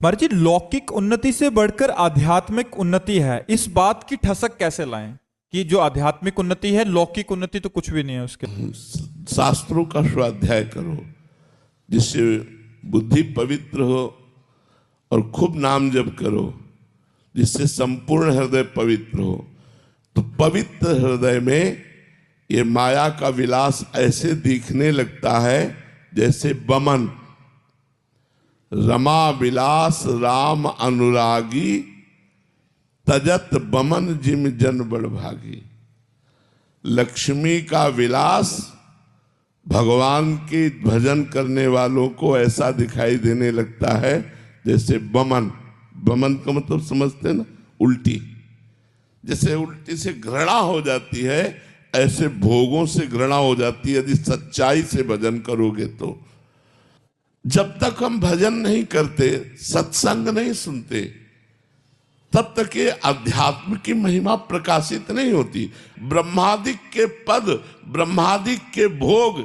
महाराज जी, लौकिक उन्नति से बढ़कर आध्यात्मिक उन्नति है, इस बात की ठसक कैसे लाएं कि जो आध्यात्मिक उन्नति है, लौकिक उन्नति तो कुछ भी नहीं है उसके? शास्त्रों का स्वाध्याय करो जिससे बुद्धि पवित्र हो, और खूब नाम जप करो जिससे संपूर्ण हृदय पवित्र हो। तो पवित्र हृदय में ये माया का विलास ऐसे दिखने लगता है जैसे बमन। रमा विलास राम अनुरागी, तजत बमन जिम जन बड़ भागी। लक्ष्मी का विलास भगवान के भजन करने वालों को ऐसा दिखाई देने लगता है जैसे बमन। बमन का मतलब समझते हैं ना, उल्टी। जैसे उल्टी से घृणा हो जाती है, ऐसे भोगों से घृणा हो जाती है यदि सच्चाई से भजन करोगे तो। जब तक हम भजन नहीं करते, सत्संग नहीं सुनते, तब तक ये अध्यात्म की महिमा प्रकाशित नहीं होती। ब्रह्मादिक के पद, ब्रह्मादिक के भोग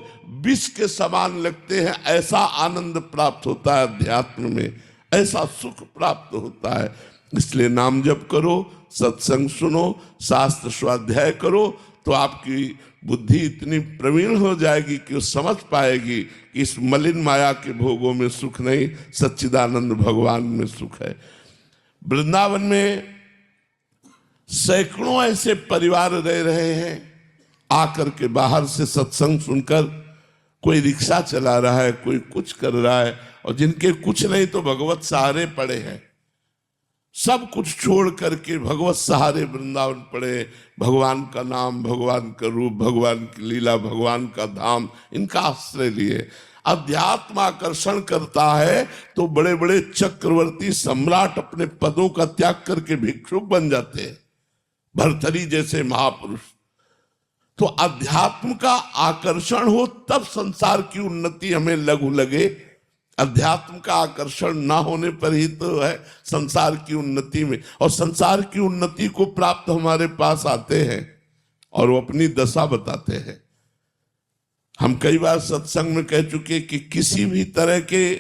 विष के समान लगते हैं, ऐसा आनंद प्राप्त होता है अध्यात्म में, ऐसा सुख प्राप्त होता है। इसलिए नाम जप करो, सत्संग सुनो, शास्त्र स्वाध्याय करो, तो आपकी बुद्धि इतनी प्रवीण हो जाएगी कि वो समझ पाएगी कि इस मलिन माया के भोगों में सुख नहीं, सच्चिदानंद भगवान में सुख है। वृंदावन में सैकड़ों ऐसे परिवार रह रहे हैं, आकर के बाहर से सत्संग सुनकर। कोई रिक्शा चला रहा है, कोई कुछ कर रहा है, और जिनके कुछ नहीं तो भगवत सहारे पड़े हैं। सब कुछ छोड़ करके भगवत सहारे वृंदावन पड़े। भगवान का नाम, भगवान का रूप, भगवान की लीला, भगवान का धाम, इनका आश्रय लिए। अध्यात्म आकर्षण करता है तो बड़े बड़े चक्रवर्ती सम्राट अपने पदों का त्याग करके भिक्षुक बन जाते हैं, भर्तरी जैसे महापुरुष। तो अध्यात्म का आकर्षण हो तब संसार की उन्नति हमें लघु लगे। अध्यात्म का आकर्षण ना होने पर ही तो है संसार की उन्नति में। और संसार की उन्नति को प्राप्त हमारे पास आते हैं और वो अपनी दशा बताते हैं। हम कई बार सत्संग में कह चुके कि किसी भी तरह के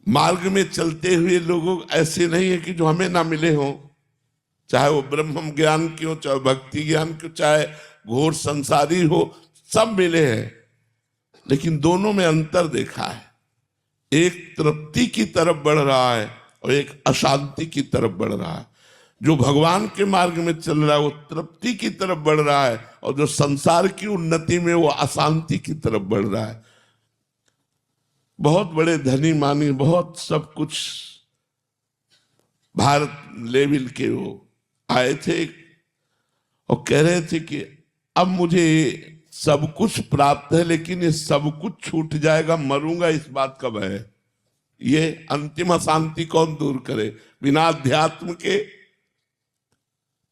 मार्ग में चलते हुए लोग ऐसे नहीं है कि जो हमें ना मिले हों, चाहे वो ब्रह्म ज्ञान की हो, चाहे भक्ति ज्ञान की हो, चाहे घोर संसारी हो, सब मिले हैं। लेकिन दोनों में अंतर देखा है। एक तृप्ति की तरफ बढ़ रहा है और एक अशांति की तरफ बढ़ रहा है। जो भगवान के मार्ग में चल रहा है वो तृप्ति की तरफ बढ़ रहा है, और जो संसार की उन्नति में वो अशांति की तरफ बढ़ रहा है। बहुत बड़े धनी मानी, बहुत सब कुछ भारत लेवल के वो आए थे और कह रहे थे कि अब मुझे सब कुछ प्राप्त है, लेकिन ये सब कुछ छूट जाएगा, मरूंगा, इस बात का भय है। ये अंतिम अशांति कौन दूर करे? बिना अध्यात्म के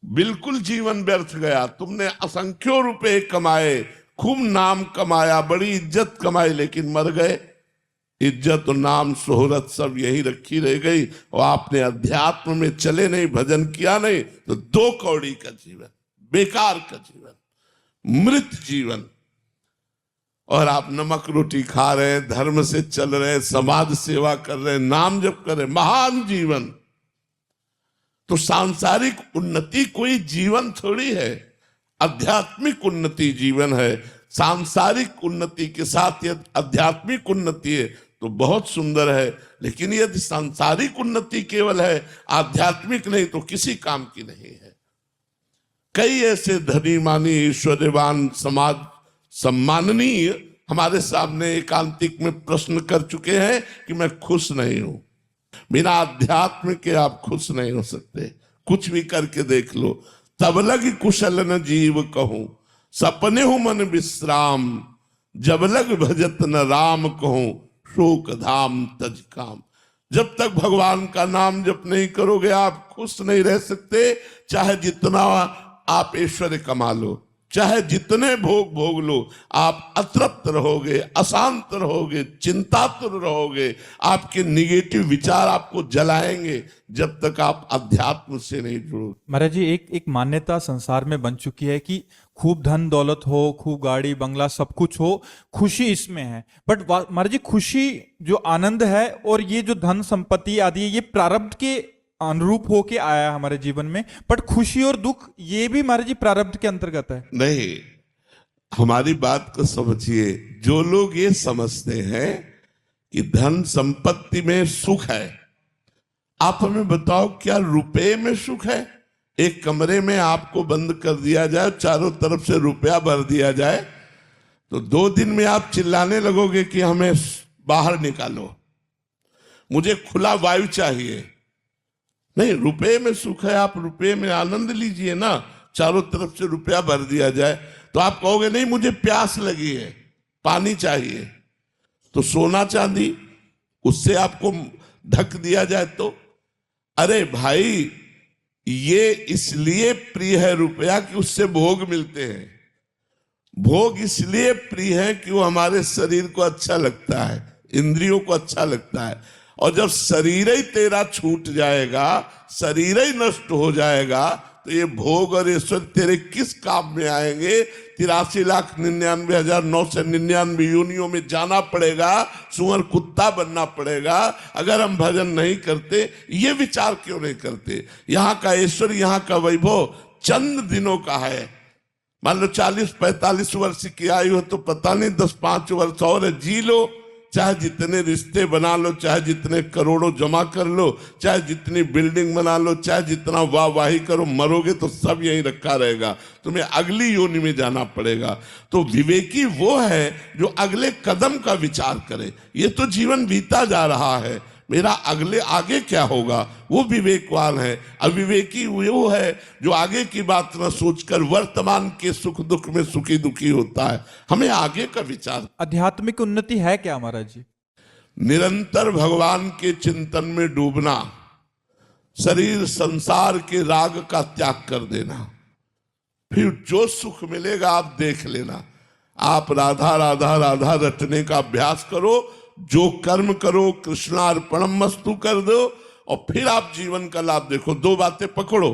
बिल्कुल जीवन व्यर्थ गया। तुमने असंख्यों रुपए कमाए, खूब नाम कमाया, बड़ी इज्जत कमाई, लेकिन मर गए। इज्जत और नाम शोहरत सब यही रखी रह गई, और आपने अध्यात्म में चले नहीं, भजन किया नहीं, तो 2 कौड़ी का जीवन, बेकार का जीवन, मृत जीवन। और आप नमक रोटी खा रहे हैं, धर्म से चल रहे हैं, समाज सेवा कर रहे हैं, नाम जप कर रहे हैं, महान जीवन। तो सांसारिक उन्नति कोई जीवन थोड़ी है, आध्यात्मिक उन्नति जीवन है। सांसारिक उन्नति के साथ यदि आध्यात्मिक उन्नति है तो बहुत सुंदर है, लेकिन यदि सांसारिक उन्नति केवल है, आध्यात्मिक नहीं, तो किसी काम की नहीं है। कई ऐसे धनी मानी ईश्वर्यवान समाज सम्माननीय हमारे सामने एकांतिक में प्रश्न कर चुके हैं कि मैं खुश नहीं हूं। बिना अध्यात्म के आप खुश नहीं हो सकते। कुछ भी करके देख लो। तब लग कुशल न जीव कहूं, सपने हो मन विश्राम, जब लग भजत न राम कहूं, शोक धाम तज काम। जब तक भगवान का नाम जप नहीं करोगे आप खुश नहीं रह सकते, चाहे जितना आप ऐश्वर्य कमा लो। चाहे जितने भोग भोग लो, आप अतृप्त रहोगे, अशांत रहोगे, चिंतातुर रहोगे। आपके निगेटिव विचार आपको जलाएंगे जब तक आप अध्यात्म से नहीं जुड़ो। महाराज जी, एक मान्यता संसार में बन चुकी है कि खूब धन दौलत हो, खूब गाड़ी बंगला सब कुछ हो, खुशी इसमें है। बट महाराज जी, खुशी जो आनंद है और ये जो धन संपत्ति आदि है, ये प्रारब्ध के अनुरूप होके आया है हमारे जीवन में। बट खुशी और दुख ये भी महाराज जी प्रारब्ध के अंतर्गत है। नहीं, हमारी बात को समझिए। जो लोग ये समझते हैं कि धन संपत्ति में सुख है, आप हमें बताओ क्या रुपए में सुख है? एक कमरे में आपको बंद कर दिया जाए, चारों तरफ से रुपया भर दिया जाए, तो 2 दिन में आप चिल्लाने लगोगे कि हमें बाहर निकालो, मुझे खुला वायु चाहिए। नहीं, रुपए में सुख है, आप रुपए में आनंद लीजिए ना। चारों तरफ से रुपया भर दिया जाए तो आप कहोगे नहीं मुझे प्यास लगी है, पानी चाहिए। तो सोना चांदी उससे आपको ढक दिया जाए तो, अरे भाई ये इसलिए प्रिय है रुपया कि उससे भोग मिलते हैं। भोग इसलिए प्रिय है कि वो हमारे शरीर को अच्छा लगता है, इंद्रियों को अच्छा लगता है। और जब शरीर ही तेरा छूट जाएगा, शरीर ही नष्ट हो जाएगा, तो ये भोग और ईश्वर तेरे किस काम में आएंगे? 83,99,999 योनियों में जाना पड़ेगा, सुअर कुत्ता बनना पड़ेगा अगर हम भजन नहीं करते। ये विचार क्यों नहीं करते? यहाँ का ईश्वर, यहाँ का वैभव चंद दिनों का है। मान लो 40-45 वर्ष की आयु हो तो पता नहीं 10-5 वर्ष और जी लो, चाहे जितने रिश्ते बना लो, चाहे जितने करोड़ों जमा कर लो, चाहे जितनी बिल्डिंग बना लो, चाहे जितना वाहवाही करो, मरोगे तो सब यही रखा रहेगा, तुम्हें अगली योनि में जाना पड़ेगा। तो विवेकी वो है जो अगले कदम का विचार करे। ये तो जीवन बीता जा रहा है, मेरा अगले आगे क्या होगा, वो विवेकवान है। अविवेकी वो है जो आगे की बात न सोचकर वर्तमान के सुख दुख में सुखी दुखी होता है। हमें आगे का विचार। आध्यात्मिक उन्नति है क्या महाराज जी? निरंतर भगवान के चिंतन में डूबना, शरीर संसार के राग का त्याग कर देना, फिर जो सुख मिलेगा आप देख लेना। आप राधा राधा राधा रटने का अभ्यास करो, जो कर्म करो कृष्णार्पणम मस्तु कर दो, और फिर आप जीवन का लाभ देखो। 2 बातें पकड़ो,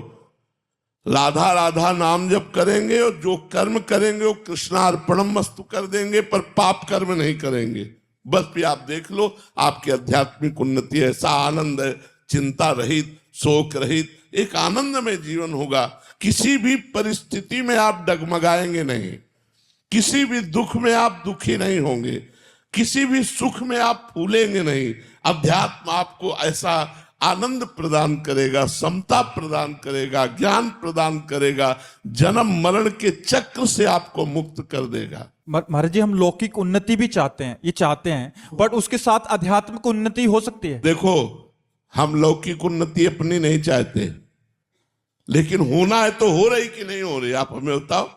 राधा राधा नाम जप करेंगे और जो कर्म करेंगे वो कृष्णार्पणम मस्तु कर देंगे, पर पाप कर्म नहीं करेंगे। बस फिर आप देख लो आपकी आध्यात्मिक उन्नति। ऐसा आनंद है, चिंता रहित, शोक रहित, एक आनंद में जीवन होगा। किसी भी परिस्थिति में आप डगमगाएंगे नहीं, किसी भी दुख में आप दुखी नहीं होंगे, किसी भी सुख में आप फूलेंगे नहीं। अध्यात्म आपको ऐसा आनंद प्रदान करेगा, समता प्रदान करेगा, ज्ञान प्रदान करेगा, जन्म मरण के चक्र से आपको मुक्त कर देगा। महाराज जी, हम लौकिक उन्नति भी चाहते हैं, ये चाहते हैं, बट उसके साथ आध्यात्मिक उन्नति हो सकती है। देखो, हम लौकिक उन्नति अपनी नहीं चाहते, लेकिन होना है तो हो रही कि नहीं हो रही, आप हमें बताओ।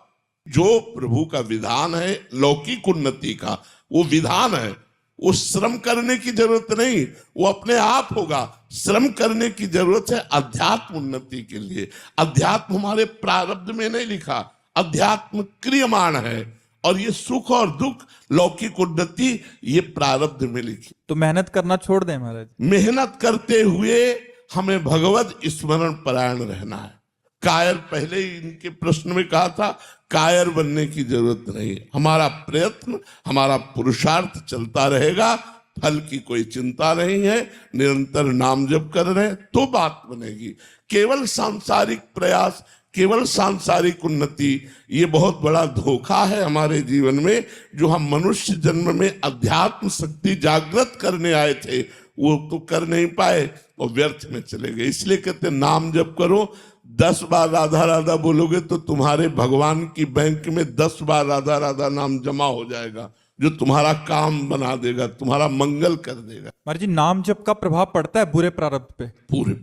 जो प्रभु का विधान है लौकिक उन्नति का, वो विधान है, वो श्रम करने की जरूरत नहीं, वो अपने आप होगा। श्रम करने की जरूरत है अध्यात्म उन्नति के लिए। अध्यात्म हमारे प्रारब्ध में नहीं लिखा, अध्यात्म क्रियमाण है, और ये सुख और दुख, लौकिक उन्नति, ये प्रारब्ध में लिखी। तो मेहनत करना छोड़ दें महाराज? मेहनत करते हुए हमें भगवत स्मरण परायण रहना है। कायर, पहले ही इनके प्रश्न में कहा था, कायर बनने की जरूरत नहीं। हमारा प्रयत्न, हमारा पुरुषार्थ चलता रहेगा, फल की कोई चिंता नहीं है। निरंतर नाम जप कर रहे हैं तो बात बनेगी। केवल सांसारिक प्रयास, केवल सांसारिक उन्नति, ये बहुत बड़ा धोखा है हमारे जीवन में। जो हम मनुष्य जन्म में अध्यात्म शक्ति जागृत करने आए थे वो तो कर नहीं पाए और व्यर्थ में चले गए। इसलिए कहते नाम जप करो। 10 बार राधा राधा बोलोगे तो तुम्हारे भगवान की बैंक में 10 बार राधा राधा नाम जमा हो जाएगा, जो तुम्हारा काम बना देगा, तुम्हारा मंगल कर देगा। महाराज जी, नाम जप का प्रभाव पड़ता है बुरे प्रारब्ध पे? पूरे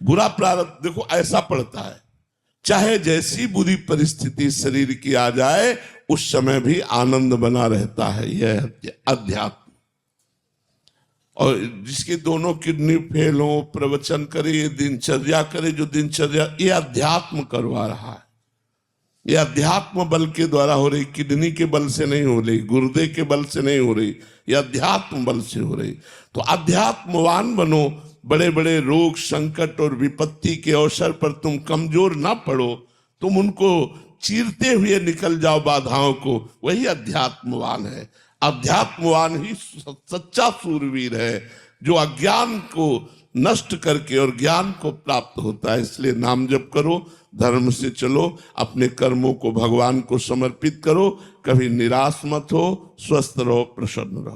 बुरा प्रारब्ध देखो ऐसा पड़ता है, चाहे जैसी बुरी परिस्थिति शरीर की आ जाए, उस समय भी आनंद बना रहता है। यह अध्यात्म। और जिसकी दोनों किडनी फेल हो, प्रवचन करे, दिनचर्या करे, जो दिनचर्या, ये अध्यात्म करवा रहा है। ये अध्यात्म बल के द्वारा हो रही, किडनी के बल से नहीं हो रही, गुर्दे के बल से नहीं हो रही, ये अध्यात्म बल से हो रही। तो अध्यात्मवान बनो, बड़े बड़े रोग संकट और विपत्ति के अवसर पर तुम कमजोर ना पड़ो, तुम उनको चीरते हुए निकल जाओ बाधाओं को, वही अध्यात्मवान है। अध्यात्मवान ही सच्चा सूरवीर है, जो अज्ञान को नष्ट करके और ज्ञान को प्राप्त होता है। इसलिए नाम जप करो, धर्म से चलो, अपने कर्मों को भगवान को समर्पित करो, कभी निराश मत हो, स्वस्थ रहो, प्रसन्न रहो।